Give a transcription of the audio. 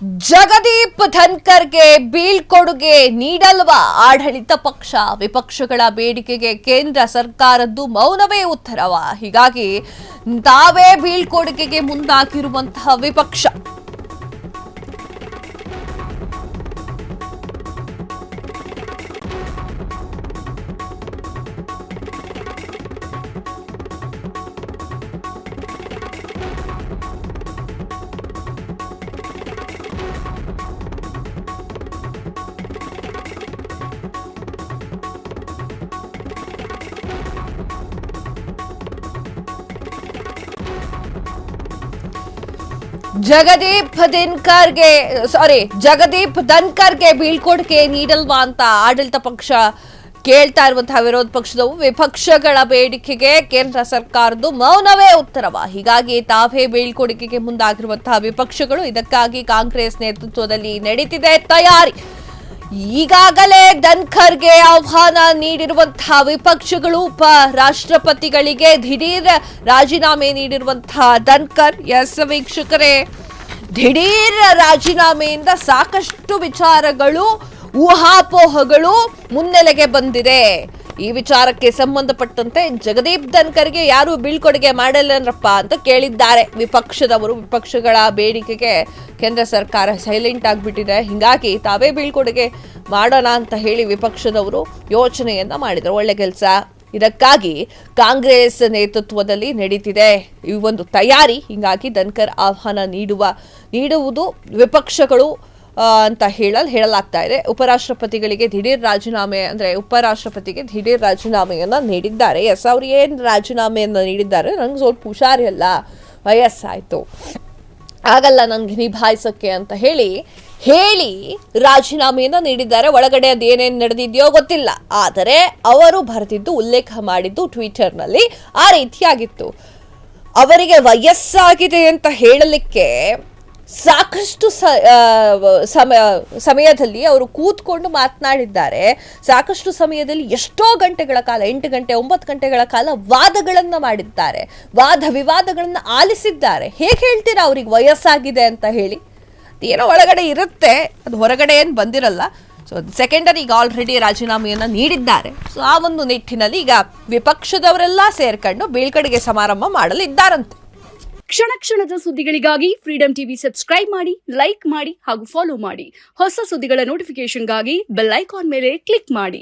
ಜಗದೀಪ್ ಧನ್ಕರ್ಗೆ ಬೀಳ್ಕೊಡುಗೆ ನೀಡಲ್ವಾ ಆಡಳಿತ ಪಕ್ಷ? ವಿಪಕ್ಷಗಳ ಬೇಡಿಕೆಗೆ ಕೇಂದ್ರ ಸರ್ಕಾರದ್ದು ಮೌನವೇ ಉತ್ತರವ. ಹೀಗಾಗಿ ತಾವೇ ಬೀಳ್ಕೊಡುಗೆಗೆ ಮುಂದಾಗಿರುವಂತಹ ವಿಪಕ್ಷ ಜಗದೀಪ್ ಧನ್ಕರ್ಗೆ ಬೀಳ್ಕೊಡುಗೆ ನೀಡಲ್ವಾ ಅಂತ ಆಡಳಿತ ಪಕ್ಷ ಕೇಳ್ತಾ ಇರುವಂತಹ ವಿರೋಧ ಪಕ್ಷದವು. ವಿಪಕ್ಷಗಳ ಬೇಡಿಕೆಗೆ ಕೇಂದ್ರ ಸರ್ಕಾರದ್ದು ಮೌನವೇ ಉತ್ತರವ. ಹೀಗಾಗಿ ತಾವೇ ಬೀಳ್ಕೊಡುಗೆಗೆ ಮುಂದಾಗಿರುವಂತಹ ವಿಪಕ್ಷಗಳು. ಇದಕ್ಕಾಗಿ ಕಾಂಗ್ರೆಸ್ ನೇತೃತ್ವದಲ್ಲಿ ನಡೀತಿದೆ ತಯಾರಿ. ಈಗಾಗಲೇ ಧನ್ಕರ್ಗೆ ಆಹ್ವಾನ ನೀಡಿರುವಂತಹ ವಿಪಕ್ಷಗಳು. ರಾಷ್ಟ್ರಪತಿಗಳಿಗೆ ದಿಢೀರ್ ರಾಜೀನಾಮೆ ನೀಡಿರುವಂತಹ ಧನ್ಕರ್. ವೀಕ್ಷಕರೇ, ದಿಢೀರ್ ರಾಜೀನಾಮೆಯಿಂದ ಸಾಕಷ್ಟು ವಿಚಾರಗಳು, ಊಹಾಪೋಹಗಳು ಮುನ್ನೆಲೆಗೆ ಬಂದಿದೆ. ಈ ವಿಚಾರಕ್ಕೆ ಸಂಬಂಧಪಟ್ಟಂತೆ ಜಗದೀಪ್ ಧನ್ಕರ್ಗೆ ಯಾರು ಬೀಳ್ಕೊಡುಗೆ ಮಾಡಲ್ಲರಪ್ಪ ಅಂತ ಕೇಳಿದ್ದಾರೆ ವಿಪಕ್ಷದವರು. ವಿಪಕ್ಷಗಳ ಬೇಡಿಕೆಗೆ ಕೇಂದ್ರ ಸರ್ಕಾರ ಸೈಲೆಂಟ್ ಆಗಿಬಿಟ್ಟಿದೆ. ಹೀಗಾಗಿ ತಾವೇ ಬೀಳ್ಕೊಡುಗೆ ಮಾಡೋಣ ಅಂತ ಹೇಳಿ ವಿಪಕ್ಷದವರು ಯೋಚನೆಯನ್ನ ಮಾಡಿದರು. ಒಳ್ಳೆ ಕೆಲಸ. ಇದಕ್ಕಾಗಿ ಕಾಂಗ್ರೆಸ್ ನೇತೃತ್ವದಲ್ಲಿ ನಡೀತಿದೆ ಈ ಒಂದು ತಯಾರಿ. ಹೀಗಾಗಿ ಧನ್ಕರ್ ಆಹ್ವಾನ ನೀಡುವುದು ವಿಪಕ್ಷಗಳು ಅಂತ ಹೇಳಲಾಗ್ತಾ ಇದೆ. ಉಪರಾಷ್ಟ್ರಪತಿಗಳಿಗೆ ದಿಢೀರ್ ರಾಜೀನಾಮೆ, ಅಂದ್ರೆ ಉಪರಾಷ್ಟ್ರಪತಿಗೆ ದಿಢೀರ್ ರಾಜೀನಾಮೆಯನ್ನ ನೀಡಿದ್ದಾರೆ. ಅವ್ರು ಏನ್ ರಾಜೀನಾಮೆಯನ್ನ ನೀಡಿದ್ದಾರೆ, ನಂಗೆ ಸ್ವಲ್ಪ ಹುಷಾರಿಲ್ಲ, ವಯಸ್ಸಾಯ್ತು, ಆಗಲ್ಲ ನಂಗೆ ನಿಭಾಯಿಸಕ್ಕೆ ಅಂತ ಹೇಳಿ ರಾಜೀನಾಮೆಯನ್ನ ನೀಡಿದ್ದಾರೆ. ಒಳಗಡೆ ಅದೇನೇನು ನಡೆದಿದೆಯೋ ಗೊತ್ತಿಲ್ಲ, ಆದರೆ ಅವರು ಬರೆದಿದ್ದು, ಉಲ್ಲೇಖ ಮಾಡಿದ್ದು ಟ್ವಿಟರ್ನಲ್ಲಿ ಆ ರೀತಿಯಾಗಿತ್ತು. ಅವರಿಗೆ ವಯಸ್ಸಾಗಿದೆ ಅಂತ ಹೇಳಲಿಕ್ಕೆ ಸಾಕಷ್ಟು ಸಮಯದಲ್ಲಿ ಅವರು ಕೂತ್ಕೊಂಡು ಮಾತನಾಡಿದ್ದಾರೆ. ಸಾಕಷ್ಟು ಸಮಯದಲ್ಲಿ ಎಷ್ಟೋ ಗಂಟೆಗಳ ಕಾಲ, 8 ಗಂಟೆ 9 ಗಂಟೆಗಳ ಕಾಲ ವಾದಗಳನ್ನ ಮಾಡಿದ್ದಾರೆ, ವಾದ ವಿವಾದಗಳನ್ನ ಆಲಿಸಿದ್ದಾರೆ. ಹೇಗೆ ಹೇಳ್ತೀರಾ ಅವ್ರಿಗೆ ವಯಸ್ಸಾಗಿದೆ ಅಂತ ಹೇಳಿ? ಏನೋ ಒಳಗಡೆ ಇರುತ್ತೆ, ಅದು ಹೊರಗಡೆ ಏನು ಬಂದಿರಲ್ಲ. ಸೊ ಸೆಕೆಂಡರಿ ಈಗ ಆಲ್ರೆಡಿ ರಾಜೀನಾಮೆಯನ್ನ ನೀಡಿದ್ದಾರೆ. ಸೊ ಆ ಒಂದು ನಿಟ್ಟಿನಲ್ಲಿ ಈಗ ವಿಪಕ್ಷದವರೆಲ್ಲ ಸೇರ್ಕೊಂಡು ಬೀಳ್ಕೊಡುಗೆ ಸಮಾರಂಭ ಮಾಡಲಿದ್ದಾರಂತೆ. ಕ್ಷಣ ಕ್ಷಣದ ಸುದ್ದಿಗಳಿಗಾಗಿ ಫ್ರೀಡಂ ಟಿವಿ ಸಬ್ಸ್ಕ್ರೈಬ್ ಮಾಡಿ, ಲೈಕ್ ಮಾಡಿ ಹಾಗೂ ಫಾಲೋ ಮಾಡಿ. ಹೊಸ ಸುದ್ದಿಗಳ ನೋಟಿಫಿಕೇಶನ್ಗಾಗಿ ಬೆಲ್ ಐಕಾನ್ ಮೇಲೆ ಕ್ಲಿಕ್ ಮಾಡಿ.